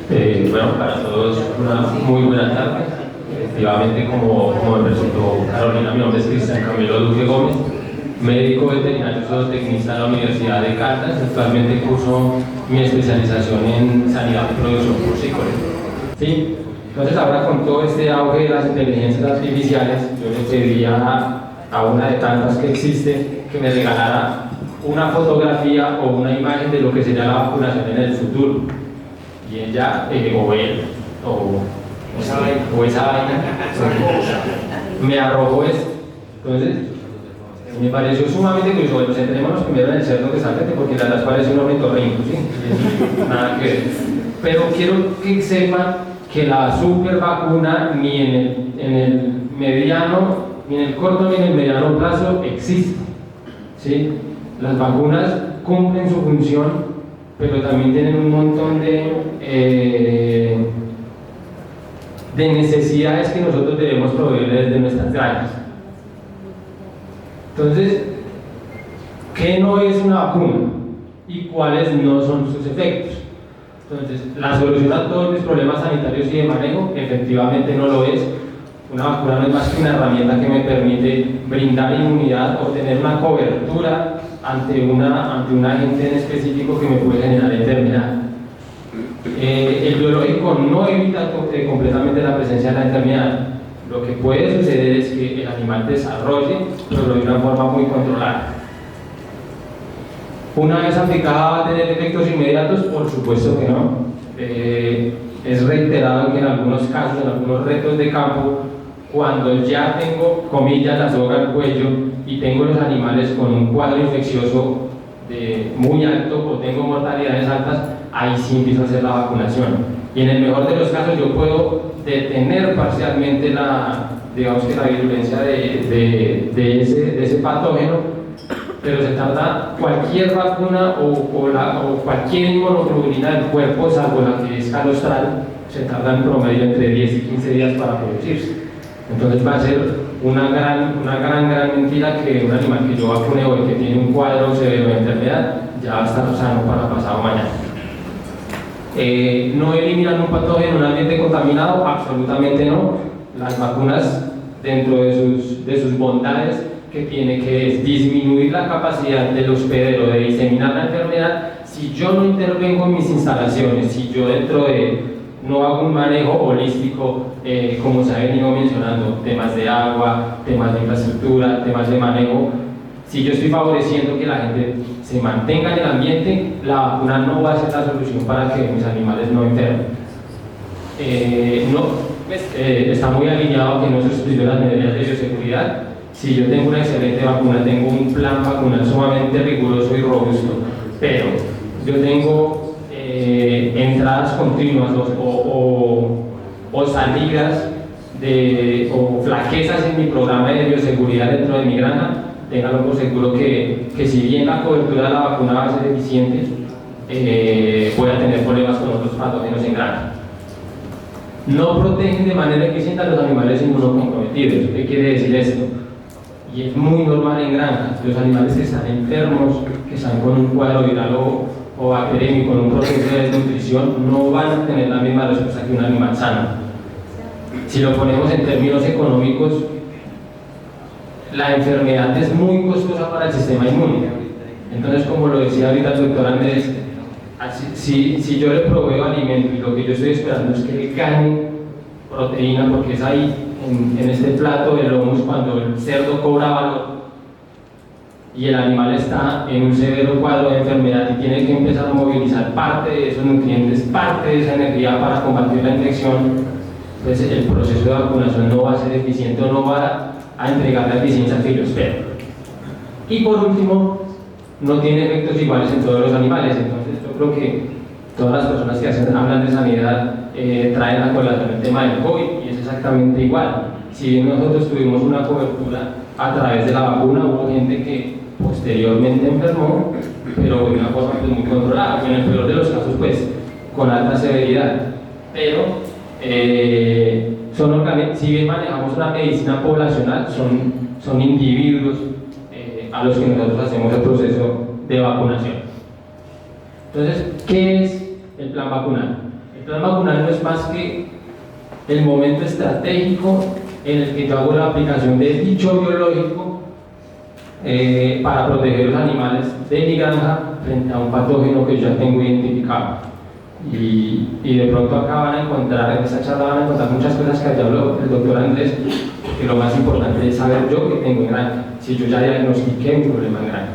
Bueno, para todos una muy buena tarde. Efectivamente, como me presentó Carolina, mi nombre es Cristian Camilo Duque Gómez, médico veterinario zootecnista de la Universidad de Caldas. Actualmente curso mi especialización en sanidad y producción porcícola. ¿Sí? Entonces, ahora con todo este auge de las inteligencias artificiales, yo le pediría a una de tantas que existe que me regalara una fotografía o una imagen de lo que sería la vacunación en el futuro. Y ella, o él, o esa vaina, me arrojó esto. Entonces, me pareció sumamente curioso. Bueno, centrémonos primero en el cerdo que salga, porque la verdad parece un ornitorrinco, ¿sí? Nada que ver. Pero quiero que sepan que la super vacuna ni en el mediano, ni en el corto, ni en el mediano plazo existe, ¿sí? Las vacunas cumplen su función, pero también tienen un montón de necesidades que nosotros debemos proveer desde nuestras granjas. Entonces, ¿qué no es una vacuna? ¿Y cuáles no son sus efectos? Entonces, la solución a todos mis problemas sanitarios y de manejo, efectivamente no lo es. Una vacuna no es más que una herramienta que me permite brindar inmunidad o tener una cobertura ante un agente en específico que me puede generar enfermedad. El biológico no evita completamente la presencia de la enfermedad. Lo que puede suceder es que el animal desarrolle, pero de una forma muy controlada. Una vez aplicada, ¿va a tener efectos inmediatos? Por supuesto que no. Es reiterado que en algunos casos, en algunos retos de campo, cuando ya tengo, comillas, la soga al cuello y tengo los animales con un cuadro infeccioso muy alto o tengo mortalidades altas, ahí sí empiezo a hacer la vacunación. Y en el mejor de los casos yo puedo detener parcialmente la virulencia de ese patógeno, pero se tarda cualquier vacuna o cualquier inmunoglobulina del cuerpo, salvo la que es calostral, se tarda en promedio entre 10 y 15 días para producirse. Entonces va a ser una gran mentira que un animal que yo vacune hoy, que tiene un cuadro severo de enfermedad, ya va a estar sano para pasado mañana. ¿No eliminan un patógeno en un ambiente contaminado? Absolutamente no. Las vacunas, dentro de sus bondades, que tiene que es disminuir la capacidad del hospedero de diseminar la enfermedad. Si yo no intervengo en mis instalaciones, si yo no hago un manejo holístico, como se ha venido mencionando, temas de agua, temas de infraestructura, temas de manejo, si yo estoy favoreciendo que la gente se mantenga en el ambiente, la vacuna no va a ser la solución para que mis animales no enfermen. Está muy alineado que no se sustituyen las medidas de bioseguridad. Si yo tengo una excelente vacuna, tengo un plan vacunal sumamente riguroso y robusto, pero yo tengo entradas continuas o salidas o flaquezas en mi programa de bioseguridad dentro de mi granja, ténganlo por seguro que si bien la cobertura de la vacuna va a ser eficiente, voy a tener problemas con otros patógenos en granja. No protegen de manera eficiente a los animales inmunocomprometidos. ¿Qué quiere decir esto? Y es muy normal en granjas, los animales que están enfermos, que están con un cuadro viral o bacteriémico, con un proceso de desnutrición, no van a tener la misma respuesta que un animal sano. Si lo ponemos en términos económicos, la enfermedad es muy costosa para el sistema inmune. Entonces, como lo decía ahorita el doctor Andrés, si yo le proveo alimento y lo que yo estoy esperando es que le gane proteína, porque es ahí, en este plato de lomos, cuando el cerdo cobra valor y el animal está en un severo cuadro de enfermedad y tiene que empezar a movilizar parte de esos nutrientes, parte de esa energía para combatir la infección, pues el proceso de vacunación no va a ser eficiente o no va a entregar la eficiencia que yo espero. Y por último, no tiene efectos iguales en todos los animales. Entonces yo creo que todas las personas que hablan de sanidad traen a colación el tema del COVID, y es exactamente igual. Si bien nosotros tuvimos una cobertura a través de la vacuna, hubo gente que posteriormente enfermó, pero de una forma muy controlada, en el peor de los casos pues con alta severidad. Pero si bien manejamos una medicina poblacional, son individuos a los que nosotros hacemos el proceso de vacunación. Entonces, ¿qué es el plan vacunal? El plan vacunal no es más que el momento estratégico en el que yo hago la aplicación de dicho biológico para proteger los animales de mi granja frente a un patógeno que yo ya tengo identificado. Y de pronto acá van a encontrar, en esta charla van a encontrar muchas cosas que ya habló el doctor Andrés, que lo más importante es saber yo que tengo en granja, si yo ya diagnostiqué mi problema en granja.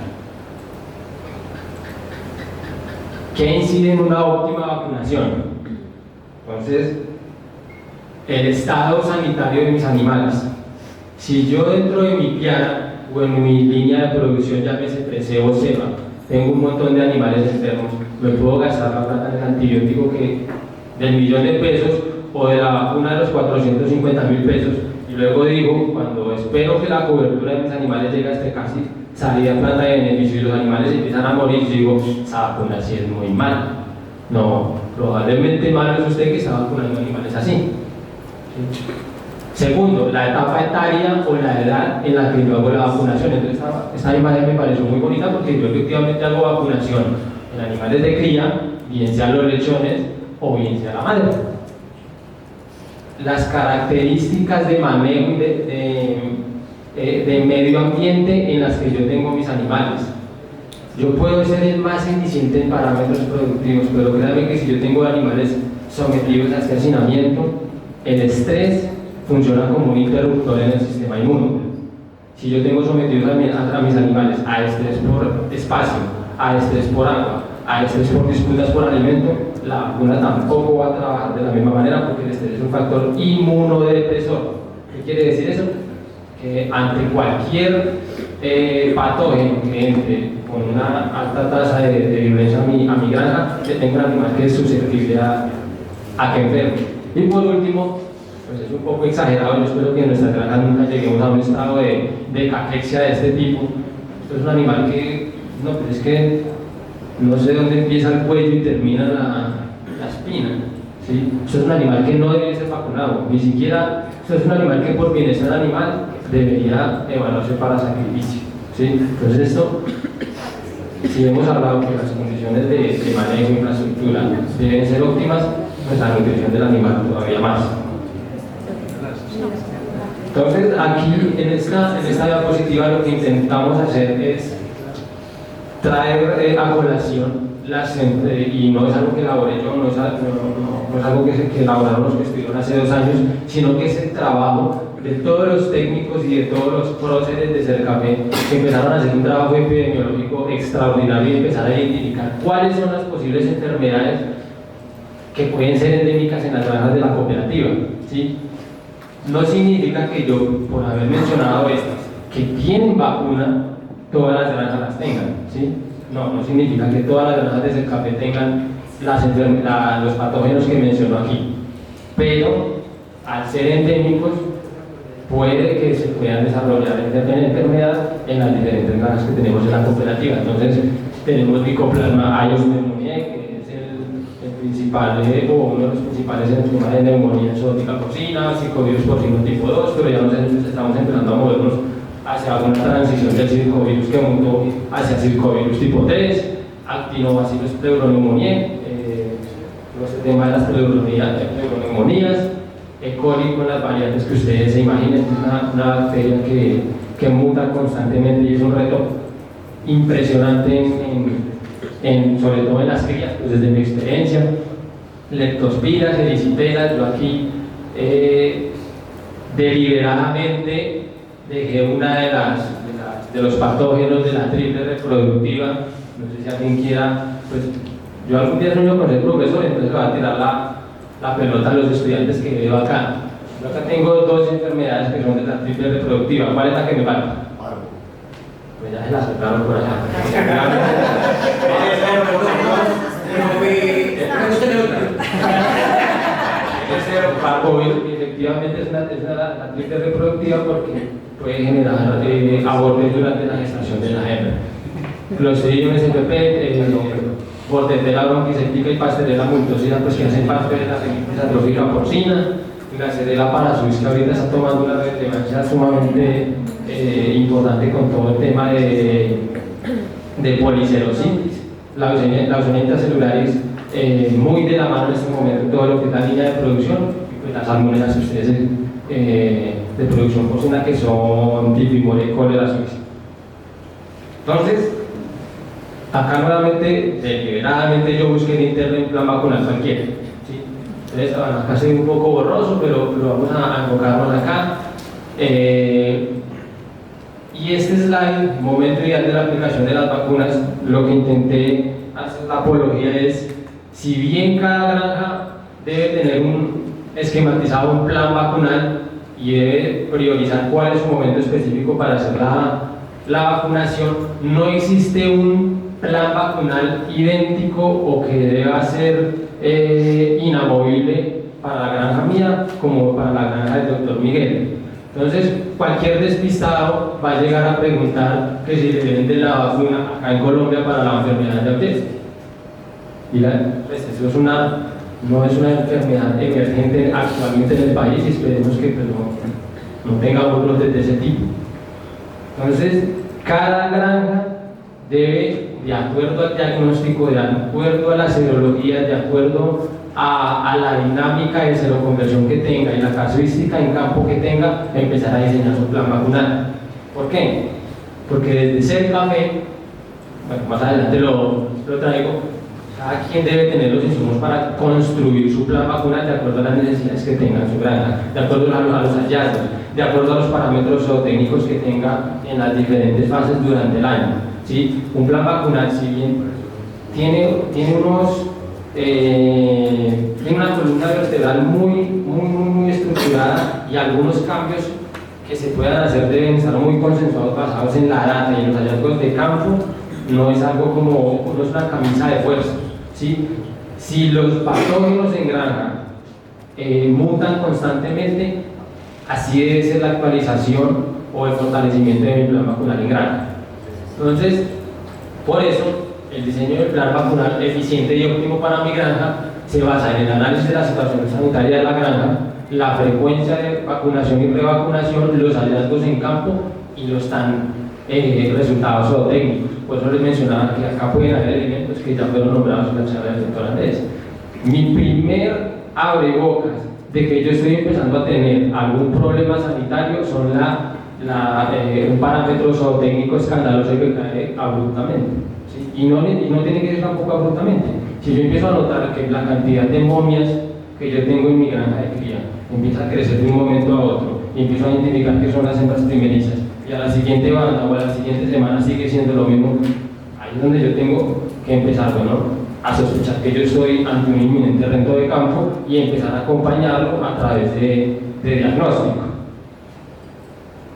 ¿Qué incide en una óptima vacunación? Entonces, el estado sanitario de mis animales. Si yo dentro de mi piara o en mi línea de producción, ya que se preseo o ceba, tengo un montón de animales enfermos, me puedo gastar la plata en el antibiótico que del $1.000.000 o de la vacuna de los 450.000 pesos, y luego digo, cuando espero que la cobertura de mis animales llegue hasta casi salida plata de beneficio y los animales empiezan a morir, yo digo, esa vacuna sí es muy mala. No, probablemente malo es usted que está vacunando animales así. ¿Sí? Segundo, la etapa etaria o la edad en la que yo hago la vacunación. Entonces, esta imagen me pareció muy bonita porque yo efectivamente hago vacunación en animales de cría, bien sean los lechones o bien sea la madre. Las características de manejo y de medio ambiente en las que yo tengo mis animales. Yo puedo ser el más eficiente en parámetros productivos, pero créanme que si yo tengo animales sometidos a este hacinamiento, el estrés funciona como un interruptor en el sistema inmune. Si yo tengo sometidos a mis animales a estrés por espacio, a estrés por agua, a estrés por disputas por alimento, la vacuna tampoco va a trabajar de la misma manera porque el estrés es un factor inmunodepresor. ¿Qué quiere decir eso? Que ante cualquier patógeno que entre con una alta tasa de violencia a mi granja, yo tengo un animal que es susceptible a que enferme. Y por último, pues es un poco exagerado, yo espero que en nuestra granja nunca lleguemos a un estado de cachexia de este tipo. Esto es un animal que, no, pues es que no sé dónde empieza el cuello y termina la espina. ¿Sí? Esto es un animal que no debe ser vacunado, ni siquiera, esto es un animal que por bienestar animal debería evaluarse para sacrificio. ¿Sí? Entonces esto, si hemos hablado que las condiciones de manejo e infraestructura deben ser óptimas, pues la nutrición del animal todavía más. Entonces aquí en esta diapositiva lo que intentamos hacer es traer a colación y no es algo que elaboré yo, no es algo que elaboraron los que estuvieron hace 2 años, sino que es el trabajo de todos los técnicos y de todos los próceres de Cercafé que empezaron a hacer un trabajo epidemiológico extraordinario y empezar a identificar cuáles son las posibles enfermedades que pueden ser endémicas en las granjas de la cooperativa. ¿Sí? No significa que yo, por haber mencionado estas, que tienen vacuna, todas las granjas las tengan. ¿Sí? No significa que todas las granjas de Cercafé tengan los patógenos que menciono aquí. Pero, al ser endémicos, puede que se puedan desarrollar enfermedad en las diferentes granjas que tenemos en la cooperativa. Entonces, tenemos Mycoplasma ayos pneumoniae, que es el principal o uno de los principales en el tema de neumonía exótica porcina, circovirus porcino tipo 2, pero ya estamos empezando a movernos hacia una transición del circovirus que mutó hacia circovirus tipo 3, actinobacillus pleuropneumoniae, el tema de las pleuroneumonías, E. coli con las variantes que ustedes se imaginen. Es una bacteria que muta constantemente y es un reto impresionante sobre todo en las crías, pues desde mi experiencia. Leptospiras, ericipelas, yo aquí deliberadamente dejé una de los patógenos de la triple reproductiva. No sé si alguien quiera, pues yo algún día sueño con ser profesor, entonces me va a tirar la pelota a los estudiantes que veo acá. Yo acá tengo 2 enfermedades que son de la triple reproductiva. ¿Cuál es la que me falta? Pues ya se la aceptaron por allá. Efectivamente es la triple reproductiva porque puede generar abortos durante la gestación de la hembra. Clostridium spp, Bordetella bronquicéptica y Pasteurella multocida, pues que hacen parte de la rinitis atrófica porcina, y la Xylella parasuis, que ahorita está tomando una relevancia sumamente importante con todo el tema de policerositis. La Leucemia celularis muy de la mano en este momento todo lo que es la línea de producción y pues las salmonelas que ustedes de producción porcina que son Diffie-Molle, cólera suiza. Entonces, acá nuevamente, deliberadamente yo busqué en internet un plan vacunal cualquiera. ¿Sí? Entonces, acá se ve un poco borroso, pero vamos a enfocarnos acá. Y este slide, momento ideal de la aplicación de las vacunas, lo que intenté hacer la apología es, si bien cada granja debe tener esquematizado un plan vacunal y debe priorizar cuál es su momento específico para hacer la vacunación, no existe un plan vacunal idéntico o que deba ser inamovible para la granja mía como para la granja del doctor Miguel. Entonces, cualquier despistado va a llegar a preguntar que si le venden la vacuna acá en Colombia para la enfermedad de autismo. Y pues eso no es una enfermedad emergente actualmente en el país y esperemos que pues, no tengamos brotes de ese tipo. Entonces, cada granja debe, de acuerdo al diagnóstico, de acuerdo a la serología, de acuerdo a la dinámica de seroconversión que tenga y la casuística en campo que tenga, empezar a diseñar su plan vacunal. ¿Por qué? Porque desde ser café, bueno, más adelante lo traigo, cada quien debe tener los insumos para construir su plan vacunal de acuerdo a las necesidades que tenga en su granja, de acuerdo a los hallazgos, de acuerdo a los parámetros zootécnicos que tenga en las diferentes fases durante el año. ¿Sí? Un plan vacunal, si bien tiene una columna vertebral muy estructurada y algunos cambios que se puedan hacer deben estar muy consensuados basados en la data y en los hallazgos de campo, no es algo como, no es una camisa de fuerza. ¿Sí? Si los patógenos en granja mutan constantemente, así debe ser la actualización o el fortalecimiento de mi plan vacunal en granja. Entonces, por eso, el diseño del plan vacunal eficiente y óptimo para mi granja se basa en el análisis de la situación sanitaria de la granja, la frecuencia de vacunación y revacunación, los hallazgos en campo y los resultados zootécnicos. Por eso les mencionaba que acá pueden haber elementos que ya fueron nombrados en la charla del doctor Andrés. Mi primer abrebocas de que yo estoy empezando a tener algún problema sanitario son un parámetro zootécnico escandaloso que cae abruptamente. ¿Sí? Y no tiene que ser tampoco abruptamente. Si yo empiezo a notar que la cantidad de momias que yo tengo en mi granja de cría empieza a crecer de un momento a otro y empiezo a identificar que son las hembras primerizas y a la siguiente banda o a la siguiente semana sigue siendo lo mismo, ahí es donde yo tengo que empezar, a sospechar que yo estoy ante un inminente rento de campo y empezar a acompañarlo a través de diagnóstico.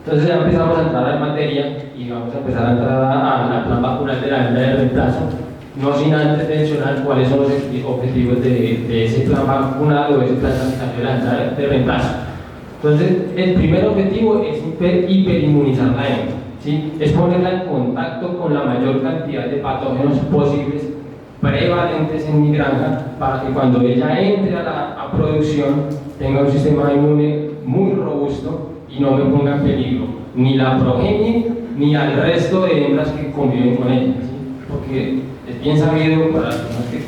Entonces ya empezamos a entrar en materia y vamos a empezar a entrar al plan vacunal de la hembra de reemplazo, no sin antes mencionar cuáles son los objetivos de ese plan vacunal o de ese plan sanitario de la hembra de reemplazo. Entonces, el primer objetivo es hiperinmunizar la hembra, ¿sí? Es ponerla en contacto con la mayor cantidad de patógenos posibles prevalentes en mi granja para que cuando ella entre a producción tenga un sistema inmune muy robusto y no me ponga en peligro ni la progenie ni al resto de hembras que conviven con ella, ¿sí? Porque es bien sabido para las personas que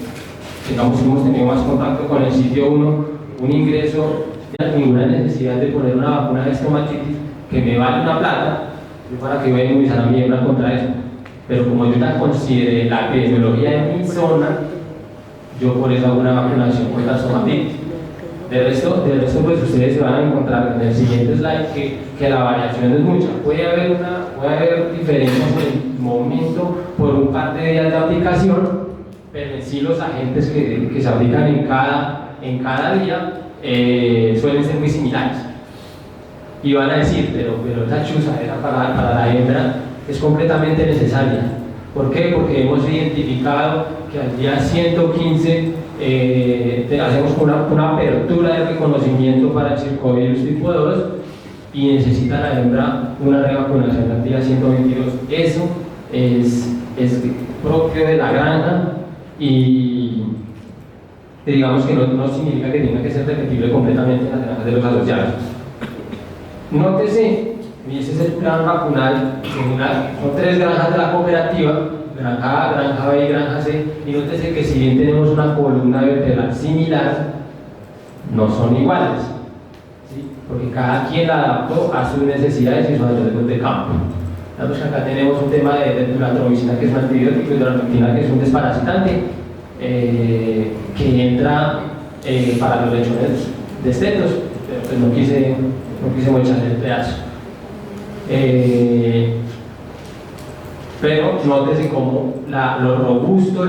hemos tenido más contacto con el sitio 1, un ingreso de ninguna necesidad de poner una vacuna de estomatitis que me vale una plata, yo para que voy a inmunizar a mi hembra contra eso. Pero como yo la consideré la epidemiología de mi zona, yo por eso hago una vacunación contra estomatitis. De resto, pues ustedes se van a encontrar en el siguiente slide que la variación es mucha. Puede haber diferencias en el momento por un par de días de aplicación, pero en sí los agentes que se aplican en cada día suelen ser muy similares. Y van a decir, pero esa chuzadera para la hembra es completamente necesaria. ¿Por qué? Porque hemos identificado que al día 115 hacemos una apertura de reconocimiento para el circovirus tipo 2 y necesita la hembra una revacunación al día 122. Eso es propio de la granja y digamos que no significa que tenga que ser repetible completamente en las granjas de los asociados. Nótese, y ese es el plan vacunal, son 3 granjas de la cooperativa, granja A, granja B y granja C, y nótese que si bien tenemos una columna vertebral similar, no son iguales, ¿sí? Porque cada quien la adaptó a sus necesidades y sus hallazgos de campo. Digamos que acá tenemos un tema de la atromicina, que es un antibiótico, y de la atromicina, que es un desparasitante, que entra para los lechones de estetos, pero pues no quise mocharle el pedazo. Pero nótese cómo lo robusto,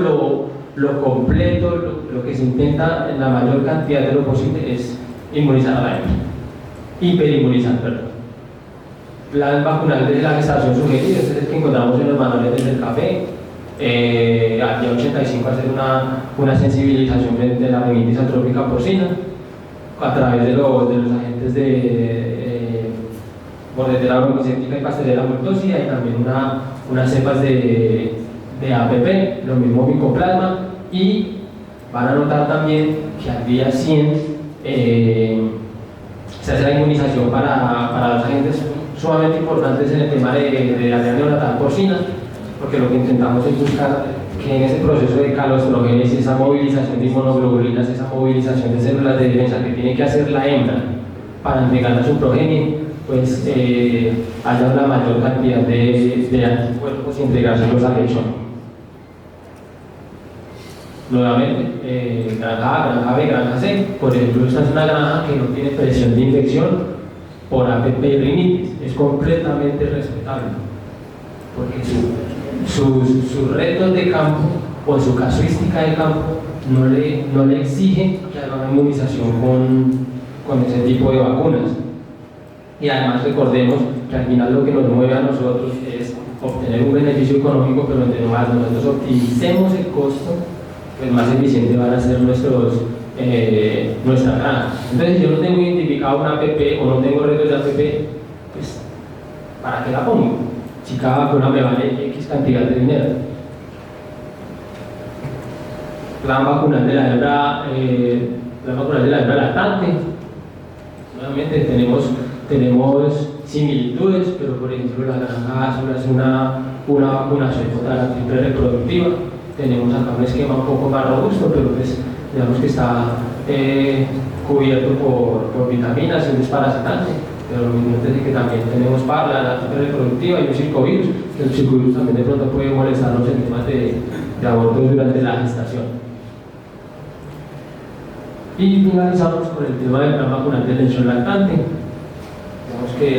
lo completo, lo que se intenta en la mayor cantidad de lo posible es inmunizar a la hembra, hiperinmunizar, perdón. Plan vacunal de la gestación sugerido, este es el que encontramos en los manuales del café. Al día 85 hacer una sensibilización frente a la rinitis atrófica porcina a través de los agentes de bordetela broncoséptica y pastelera multósida, y también unas cepas de APP, lo mismo micoplasma, y van a notar también que al día 100 se hace la inmunización para los agentes sumamente importantes en el tema de la neonatal porcina, porque lo que intentamos es buscar que en ese proceso de calostrogénesis, esa movilización de inmunoglobulinas, esa movilización de células de defensa que tiene que hacer la hembra para entregar a su progenie, pues haya la mayor cantidad de anticuerpos y entregárselos al lechón. Nuevamente, granja A, granja B, granja C. Por ejemplo, esta es una granja que no tiene presión de infección por APP y rinitis, es completamente respetable, porque sus retos de campo o su casuística de campo no le exige que haga una inmunización con ese tipo de vacunas. Y además recordemos que al final lo que nos mueve a nosotros es obtener un beneficio económico, pero entre más nosotros optimicemos el costo, pues más eficientes van a ser nuestra granja. Entonces, si yo no tengo identificado una APP o no tengo retos de APP, pues ¿para qué la pongo? Si cada vacuna me vale X cantidad de dinero. Plan vacunal de la hembra lactante. Nuevamente tenemos similitudes, pero por ejemplo la granja A suele hacer una vacunación contra la triple reproductiva. Tenemos acá un esquema un poco más robusto, pero pues digamos que está cubierto por vitaminas y un desparasitante. Pero lo mismo es que también tenemos parla, la triple reproductiva y un circovirus, que el circovirus también de pronto puede molestarnos en temas de abortos durante la gestación. Y finalizamos con el tema del plan vacunal de lechón lactante. Digamos que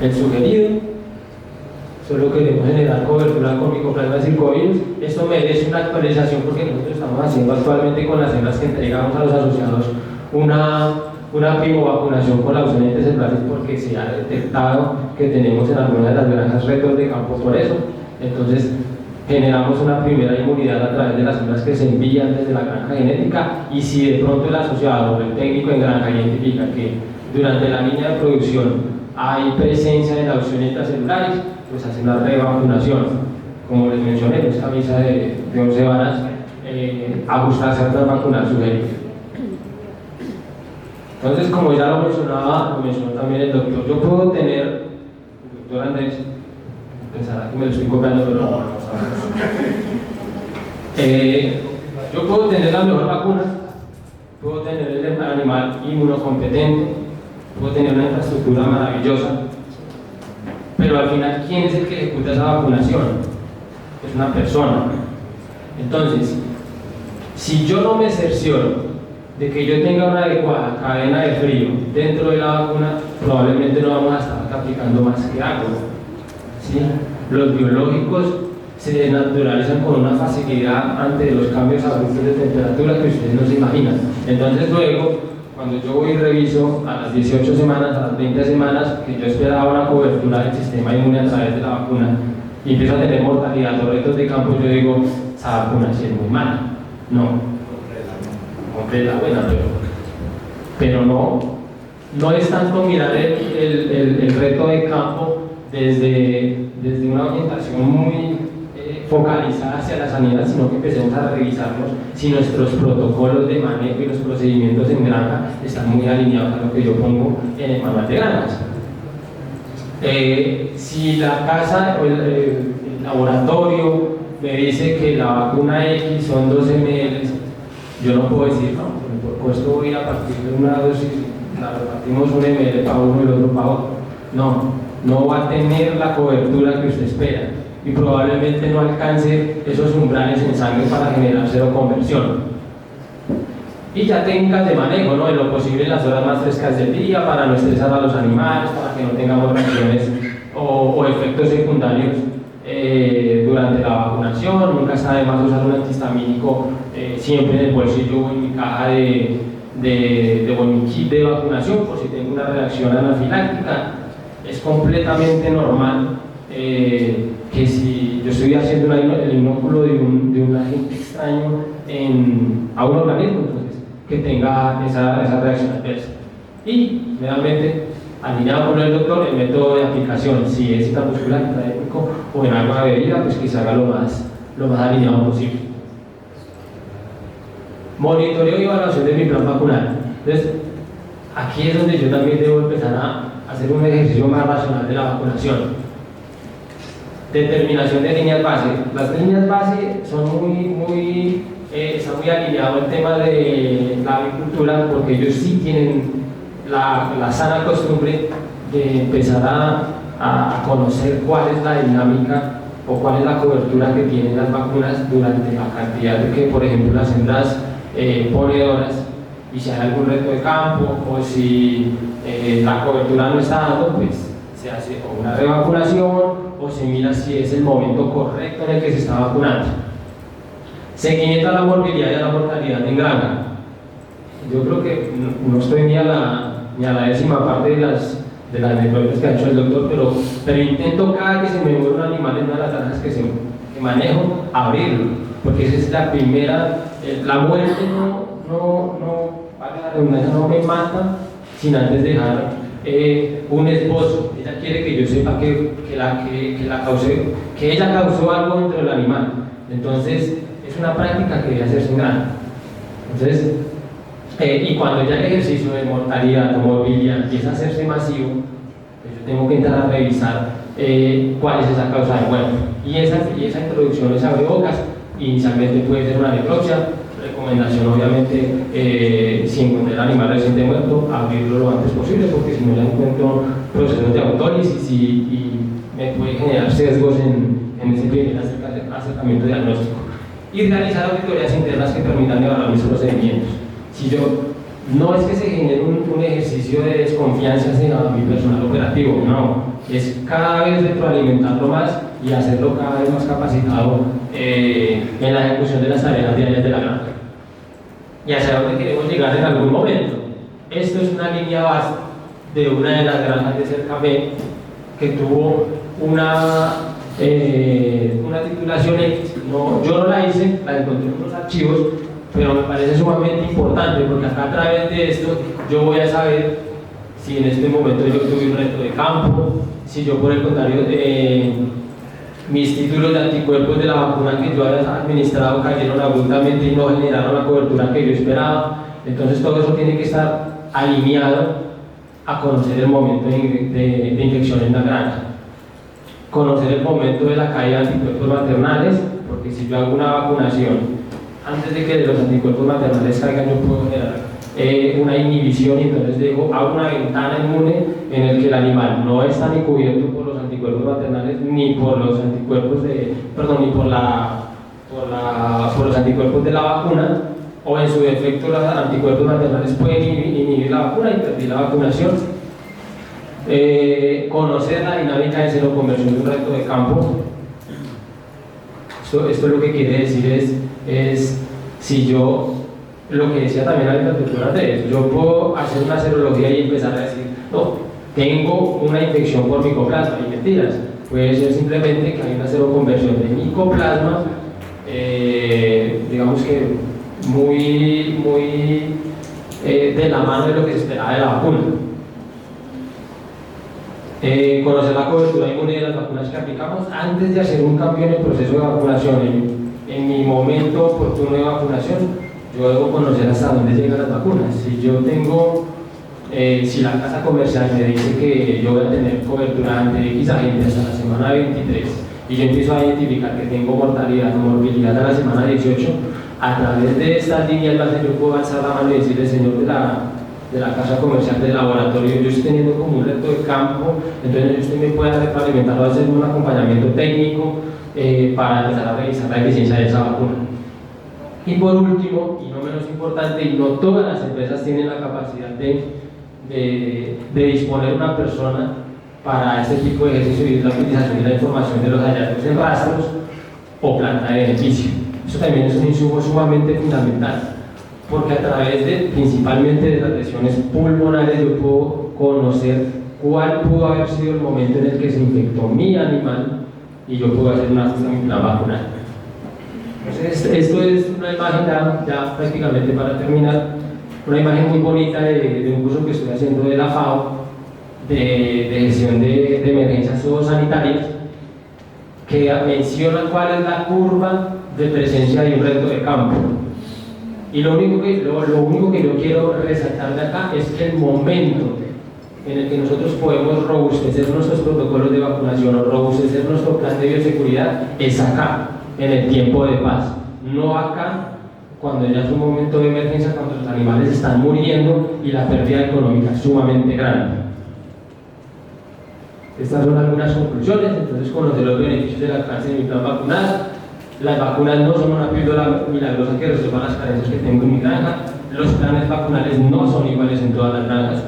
el sugerido, solo queremos generar cobertura con micoplasma y circovirus. Esto merece una actualización porque nosotros estamos haciendo actualmente con las hembras que entregamos a los asociados una primovacunación con la ausente celulares, porque se ha detectado que tenemos en algunas de las granjas retos de campo por eso. Entonces generamos una primera inmunidad a través de las hembras que se envían desde la granja genética, y si de pronto el asociado o el técnico en granja identifica que durante la línea de producción hay presencia de la opción intracelulares, pues hace una revacunación. Como les mencioné, es camisa de 11 semanas, ajustarse a vacunar sugerido. Entonces, como ya lo mencionó también el doctor, yo puedo tener, el doctor Andrés, pensará que me lo estoy copiando, pero no, yo puedo tener la mejor vacuna, puedo tener el animal inmunocompetente, puedo tener una infraestructura maravillosa, pero al final, ¿quién es el que ejecuta esa vacunación? Es una persona. Entonces, si yo no me cercioro de que yo tenga una adecuada cadena de frío dentro de la vacuna, probablemente no vamos a estar aplicando más que agua, ¿sí? Los biológicos se desnaturalizan con una facilidad ante los cambios abruptos de temperatura que ustedes no se imaginan. Entonces luego, cuando yo voy y reviso a las 18 semanas, a las 20 semanas, que yo esperaba una cobertura del sistema inmune a través de la vacuna, y empiezo a tener mortalidad o retos de campo, yo digo, esa vacuna sí es muy mala. No. Completa, buena, pero no es tanto mirar el reto de campo desde una orientación muy focalizada hacia la sanidad, sino que empecemos a revisarnos si nuestros protocolos de manejo y los procedimientos en granja están muy alineados a lo que yo pongo en el manual de granjas. Si la casa o el laboratorio me dice que la vacuna X son 12 ml, yo no puedo decir, no, por esto voy a partir de una dosis, la repartimos 1 ml para uno y el otro para otro. No va a tener la cobertura que usted espera y probablemente no alcance esos umbrales en sangre para generar seroconversión. Y ya técnicas de manejo, ¿no? En lo posible en las horas más frescas del día para no estresar a los animales, para que no tengamos reacciones o efectos secundarios durante la vacunación. Nunca está de más usar un antihistamínico siempre en el bolsillo o en mi caja de mi kit de vacunación por si tengo una reacción anafiláctica. Es completamente normal que si yo estoy haciendo el inóculo de un agente extraño a un organismo, entonces, que tenga esa reacción adversa. Y, realmente, alineado con el doctor, el método de aplicación, si es intramuscular, intraépico o en agua de bebida, pues que se haga lo más alineado posible. Monitoreo y evaluación de mi plan vacunal. Entonces, aquí es donde yo también debo empezar a hacer un ejercicio más racional de la vacunación. Determinación de líneas base. Las líneas base son está muy alineado el tema de la avicultura, porque ellos sí tienen la sana costumbre de empezar a conocer cuál es la dinámica o cuál es la cobertura que tienen las vacunas durante la cantidad de que, por ejemplo, las hembras ponedoras, y si hay algún reto de campo o si la cobertura no está dando, pues se hace o una revacunación o se mira si es el momento correcto en el que se está vacunando. Seguimiento a la morbilidad y a la mortalidad en granja. Yo creo que no estoy ni a la décima parte de las necropsias que ha hecho el doctor, pero intento cada que se me muere un animal en una de las granjas que manejo, abrirlo, porque esa es la primera. La muerte vale la redundancia, no me mata sin antes dejar un esbozo. Ella quiere que yo sepa que ella causó algo dentro del animal. Entonces, es una práctica que debe hacerse en granja. Entonces, y cuando ya el ejercicio de mortalidad o morbilidad empieza a hacerse masivo, pues yo tengo que entrar a revisar cuál es esa causa de muerte. Y esa introducción es abrebocas. Inicialmente puede ser una necropsia. Recomendación, obviamente, si encuentro el animal reciente muerto, abrirlo lo antes posible, porque si no ya encuentro procesos de autólisis y me puede generar sesgos en ese primer acercamiento diagnóstico. Y realizar auditorías internas que permitan evaluar mis procedimientos. Si yo no es que se genere un ejercicio de desconfianza hacia mi personal operativo, no, es cada vez retroalimentarlo más y hacerlo cada vez más capacitado en la ejecución de las tareas diarias de la granja. Y hacia dónde queremos llegar en algún momento. Esto es una línea base de una de las granjas de Cercamé que tuvo una titulación X. Yo no la hice, la encontré en los archivos, pero me parece sumamente importante porque acá a través de esto yo voy a saber si en este momento yo tuve un reto de campo, si yo por el contrario mis títulos de anticuerpos de la vacuna que yo había administrado cayeron abruptamente y no generaron la cobertura que yo esperaba. Entonces todo eso tiene que estar alineado a conocer el momento de infección en la granja, conocer el momento de la caída de anticuerpos maternales, porque si yo hago una vacunación antes de que los anticuerpos maternales caigan, yo puedo generar una inhibición y entonces hago una ventana inmune en el que el animal no está ni cubierto por los anticuerpos maternales ni por los anticuerpos ni por los anticuerpos de la vacuna, o en su defecto los anticuerpos maternales pueden inhibir la vacuna y perdí la vacunación. Conocer la dinámica de seroconversión de un reto de campo. Esto lo que quiere decir es si yo, lo que decía también la doctora Andrés, yo puedo hacer una serología y empezar a decir, no, tengo una infección por micoplasma, y mentiras, puede ser simplemente que hay una seroconversión de micoplasma, digamos que muy de la mano de lo que se esperaba de la vacuna. Conocer la cobertura inmune de las vacunas que aplicamos antes de hacer un cambio en el proceso de vacunación. En mi momento oportuno de vacunación, yo debo conocer hasta dónde llegan las vacunas. Si yo tengo si la casa comercial me dice que yo voy a tener cobertura ante X agente hasta la semana 23 y yo empiezo a identificar que tengo mortalidad o morbilidad a la semana 18, a través de estas líneas base yo puedo alzar la mano y decirle, señor de la casa comercial, del laboratorio, yo estoy teniendo como un reto de campo, entonces usted me puede retroalimentar o hacer un acompañamiento técnico para empezar a revisar la eficiencia de esa vacuna. Y por último, y no menos importante, y no todas las empresas tienen la capacidad de disponer una persona para este tipo de ejercicio, y es la utilización de la información de los hallazgos en rastros o planta de beneficio. Eso también es un insumo sumamente fundamental, porque a través principalmente de las lesiones pulmonares yo puedo conocer cuál pudo haber sido el momento en el que se infectó mi animal y yo puedo hacer una ajuste a mi plan vacunal. Entonces, esto es una imagen ya prácticamente para terminar, una imagen muy bonita de un curso que estoy haciendo de la FAO de gestión de emergencias zoosanitarias, que menciona cuál es la curva de presencia de un reto de campo. Y lo único que yo quiero resaltar de acá es que el momento en el que nosotros podemos robustecer nuestros protocolos de vacunación o robustecer nuestro plan de bioseguridad es acá, en el tiempo de paz, no acá cuando ya es un momento de emergencia, cuando los animales están muriendo y la pérdida económica es sumamente grande. Estas son algunas conclusiones. Entonces, conocer los beneficios del alcance de mi plan vacunal. Las vacunas no son una píldora milagrosa que resuelva las carencias que tengo en mi granja. Los planes vacunales no son iguales en todas las granjas.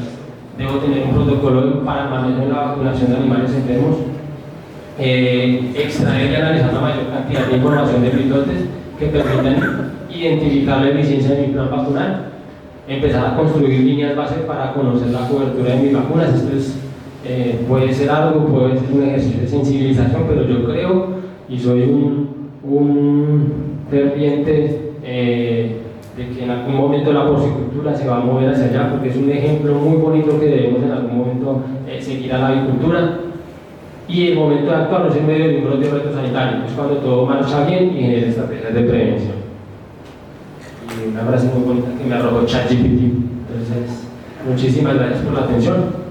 Debo tener un protocolo para el manejo de la vacunación de animales enfermos. Extraer y analizar la mayor cantidad de información de pilotes que permitan identificar la eficiencia de mi plan vacunal. Empezar a construir líneas base para conocer la cobertura de mis vacunas. Esto puede ser algo, puede ser un ejercicio de sensibilización, pero yo creo y soy un ferviente de que en algún momento la porcicultura se va a mover hacia allá, porque es un ejemplo muy bonito que debemos en algún momento seguir a la avicultura. Y el momento de actuar no es en medio de un brote de reto sanitario, es cuando todo marcha bien y genera estrategias de prevención. Y una frase muy bonita que me arrojó ChatGPT. Entonces, muchísimas gracias por la atención.